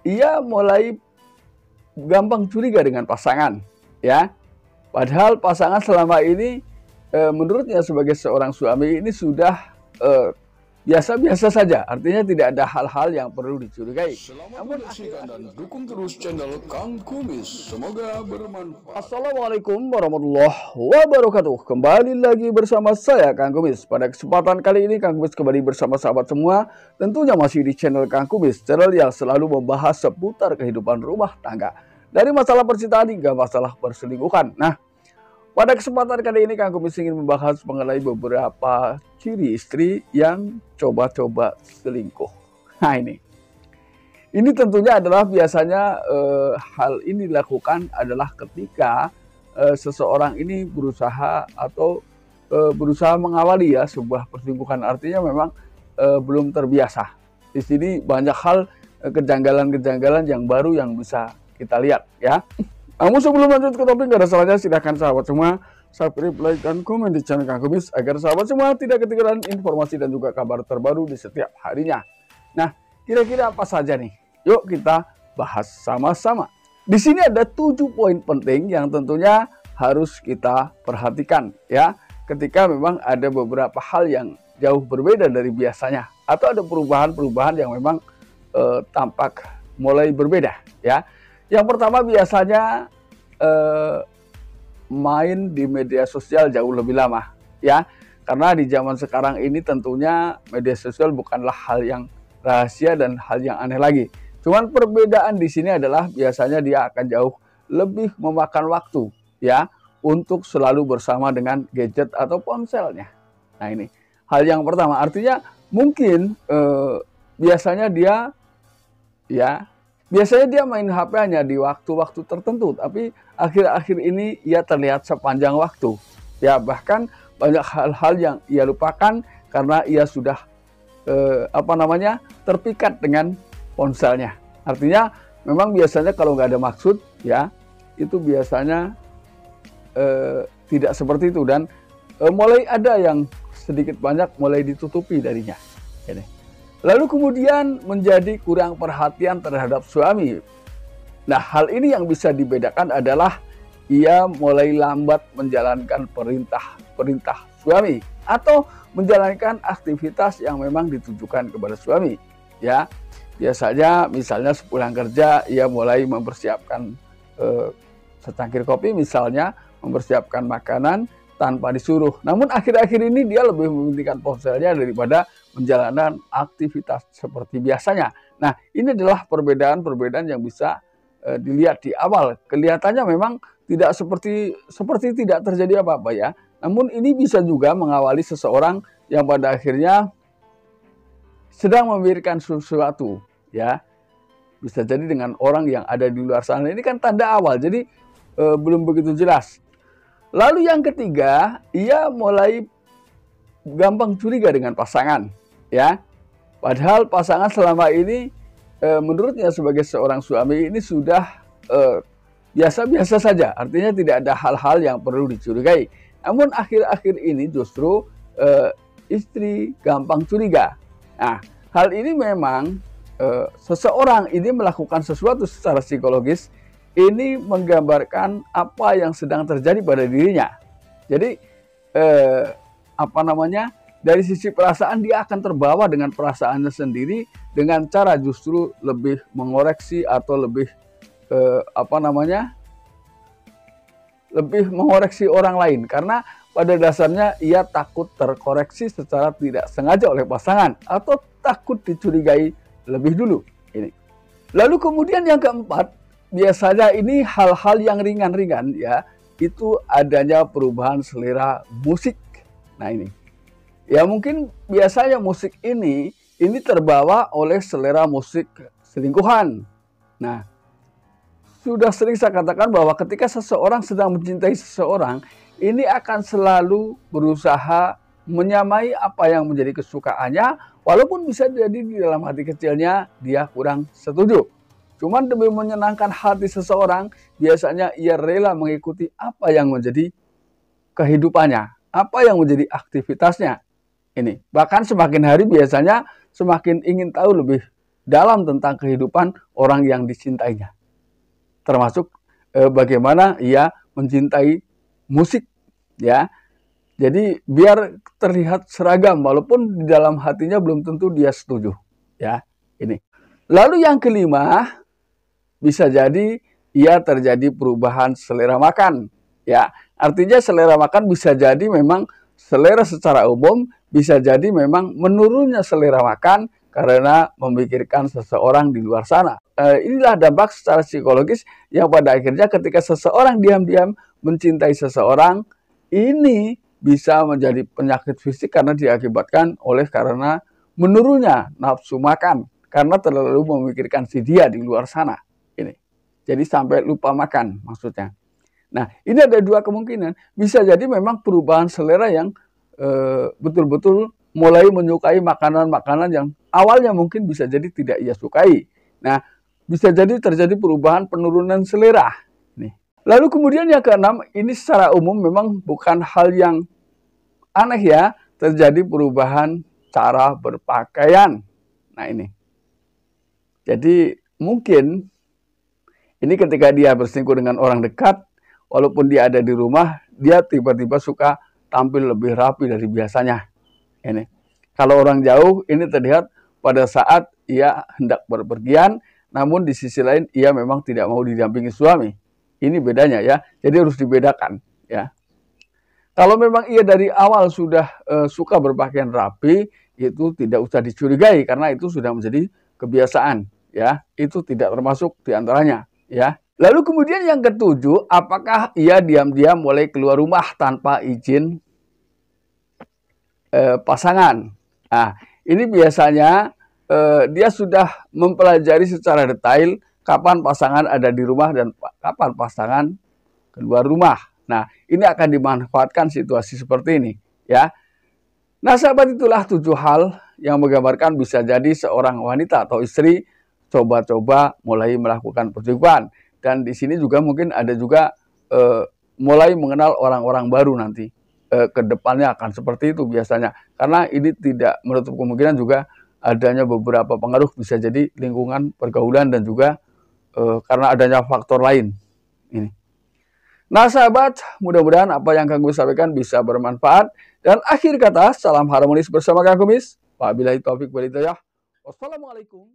ia mulai gampang curiga dengan pasangan, ya. Padahal pasangan selama ini menurutnya sebagai seorang suami ini sudah biasa-biasa saja, artinya tidak ada hal-hal yang perlu dicurigai. Selamat menyaksikan dan dukung terus channel Kang Kumis. Semoga bermanfaat. Assalamualaikum warahmatullahi wabarakatuh. Kembali lagi bersama saya Kang Kumis. Pada kesempatan kali ini Kang Kumis kembali bersama sahabat semua. Tentunya masih di channel Kang Kumis, channel yang selalu membahas seputar kehidupan rumah tangga, dari masalah percintaan hingga masalah perselingkuhan. Nah, pada kesempatan kali ini Kang Kumis ingin membahas mengenai beberapa ciri istri yang coba-coba selingkuh. Nah, ini tentunya adalah biasanya hal ini dilakukan adalah ketika seseorang ini berusaha atau berusaha mengawali ya sebuah perselingkuhan, artinya memang belum terbiasa. Di sini banyak hal kejanggalan-kejanggalan yang baru yang bisa kita lihat ya. Namun sebelum lanjut ke topik, gak ada salahnya silahkan sahabat semua subscribe, like, dan komen di channel Kang Kumis agar sahabat semua tidak ketinggalan informasi dan juga kabar terbaru di setiap harinya. Nah, kira-kira apa saja nih? Yuk kita bahas sama-sama. Di sini ada 7 poin penting yang tentunya harus kita perhatikan ya, ketika memang ada beberapa hal yang jauh berbeda dari biasanya atau ada perubahan-perubahan yang memang tampak mulai berbeda ya. Yang pertama biasanya main di media sosial jauh lebih lama ya, karena di zaman sekarang ini tentunya media sosial bukanlah hal yang rahasia dan hal yang aneh lagi. Cuman perbedaan di sini adalah biasanya dia akan jauh lebih memakan waktu ya untuk selalu bersama dengan gadget atau ponselnya. Nah, ini hal yang pertama, artinya mungkin biasanya dia main HP hanya di waktu-waktu tertentu, tapi akhir-akhir ini ia terlihat sepanjang waktu. Ya, bahkan banyak hal-hal yang ia lupakan karena ia sudah terpikat dengan ponselnya. Artinya memang biasanya kalau nggak ada maksud ya, itu biasanya tidak seperti itu, dan mulai ada yang sedikit banyak mulai ditutupi darinya. Ini. Lalu kemudian menjadi kurang perhatian terhadap suami. Nah, hal ini yang bisa dibedakan adalah ia mulai lambat menjalankan perintah suami atau menjalankan aktivitas yang memang ditujukan kepada suami. Ya, biasanya misalnya sepulang kerja ia mulai mempersiapkan secangkir kopi, misalnya mempersiapkan makanan tanpa disuruh. Namun akhir-akhir ini dia lebih mementingkan ponselnya daripada menjalankan aktivitas seperti biasanya. Nah, ini adalah perbedaan-perbedaan yang bisa dilihat di awal. Kelihatannya memang tidak seperti tidak terjadi apa-apa ya. Namun ini bisa juga mengawali seseorang yang pada akhirnya sedang memikirkan sesuatu ya. Bisa jadi dengan orang yang ada di luar sana. Ini kan tanda awal, jadi belum begitu jelas. Lalu yang ketiga, ia mulai gampang curiga dengan pasangan ya. Padahal pasangan selama ini menurutnya sebagai seorang suami ini sudah biasa-biasa saja, artinya tidak ada hal-hal yang perlu dicurigai. Namun akhir-akhir ini justru istri gampang curiga. Nah, hal ini memang seseorang ini melakukan sesuatu secara psikologis, ini menggambarkan apa yang sedang terjadi pada dirinya. Jadi dari sisi perasaan dia akan terbawa dengan perasaannya sendiri dengan cara justru lebih mengoreksi atau lebih lebih mengoreksi orang lain, karena pada dasarnya ia takut terkoreksi secara tidak sengaja oleh pasangan atau takut dicurigai lebih dulu. Ini. Lalu kemudian yang keempat, biasanya ini hal-hal yang ringan-ringan ya, itu adanya perubahan selera musik. Nah, ini ya, mungkin biasanya musik ini terbawa oleh selera musik selingkuhan. Nah, sudah sering saya katakan bahwa ketika seseorang sedang mencintai seseorang, ini akan selalu berusaha menyamai apa yang menjadi kesukaannya, walaupun bisa jadi di dalam hati kecilnya dia kurang setuju. Cuman demi menyenangkan hati seseorang, biasanya ia rela mengikuti apa yang menjadi kehidupannya, apa yang menjadi aktivitasnya. Ini bahkan semakin hari biasanya semakin ingin tahu lebih dalam tentang kehidupan orang yang dicintainya. Termasuk bagaimana ia mencintai musik, ya. Jadi biar terlihat seragam walaupun di dalam hatinya belum tentu dia setuju, ya. Ini. Lalu yang kelima, bisa jadi ia terjadi perubahan selera makan, ya. Artinya selera makan bisa jadi memang selera secara umum, bisa jadi memang menurunnya selera makan karena memikirkan seseorang di luar sana. Inilah dampak secara psikologis yang pada akhirnya ketika seseorang diam-diam mencintai seseorang, ini bisa menjadi penyakit fisik karena diakibatkan karena menurunnya nafsu makan karena terlalu memikirkan si dia di luar sana. Ini. Jadi sampai lupa makan maksudnya. Nah, ini ada dua kemungkinan. Bisa jadi memang perubahan selera yang betul-betul mulai menyukai makanan-makanan yang awalnya mungkin bisa jadi tidak ia sukai. Nah, bisa jadi terjadi perubahan penurunan selera. Nih. Lalu kemudian yang keenam, ini secara umum memang bukan hal yang aneh ya, terjadi perubahan cara berpakaian. Nah ini. Jadi mungkin ini ketika dia berselingkuh dengan orang dekat, walaupun dia ada di rumah, dia tiba-tiba suka tampil lebih rapi dari biasanya. Ini. Kalau orang jauh, ini terlihat pada saat ia hendak berpergian, namun di sisi lain ia memang tidak mau didampingi suami. Ini bedanya ya, jadi harus dibedakan ya. Kalau memang ia dari awal sudah suka berpakaian rapi, itu tidak usah dicurigai karena itu sudah menjadi kebiasaan ya. Itu tidak termasuk diantaranya ya. Lalu kemudian yang ketujuh, apakah ia diam-diam mulai keluar rumah tanpa izin pasangan? Nah, ini biasanya dia sudah mempelajari secara detail kapan pasangan ada di rumah dan kapan pasangan keluar rumah. Nah, ini akan dimanfaatkan situasi seperti ini, ya. Nah, sahabat, itulah 7 hal yang menggambarkan bisa jadi seorang wanita atau istri coba-coba mulai melakukan percobaan. Dan di sini juga mungkin ada juga mulai mengenal orang-orang baru nanti. Kedepannya akan seperti itu biasanya. Karena ini tidak menutup kemungkinan juga adanya beberapa pengaruh, bisa jadi lingkungan pergaulan dan juga karena adanya faktor lain. Ini. Nah sahabat, mudah-mudahan apa yang Kang Kumis sampaikan bisa bermanfaat. Dan akhir kata, salam harmonis bersama Kang Kumis. Wabillahi taufiq wal hidayah. Wassalamualaikum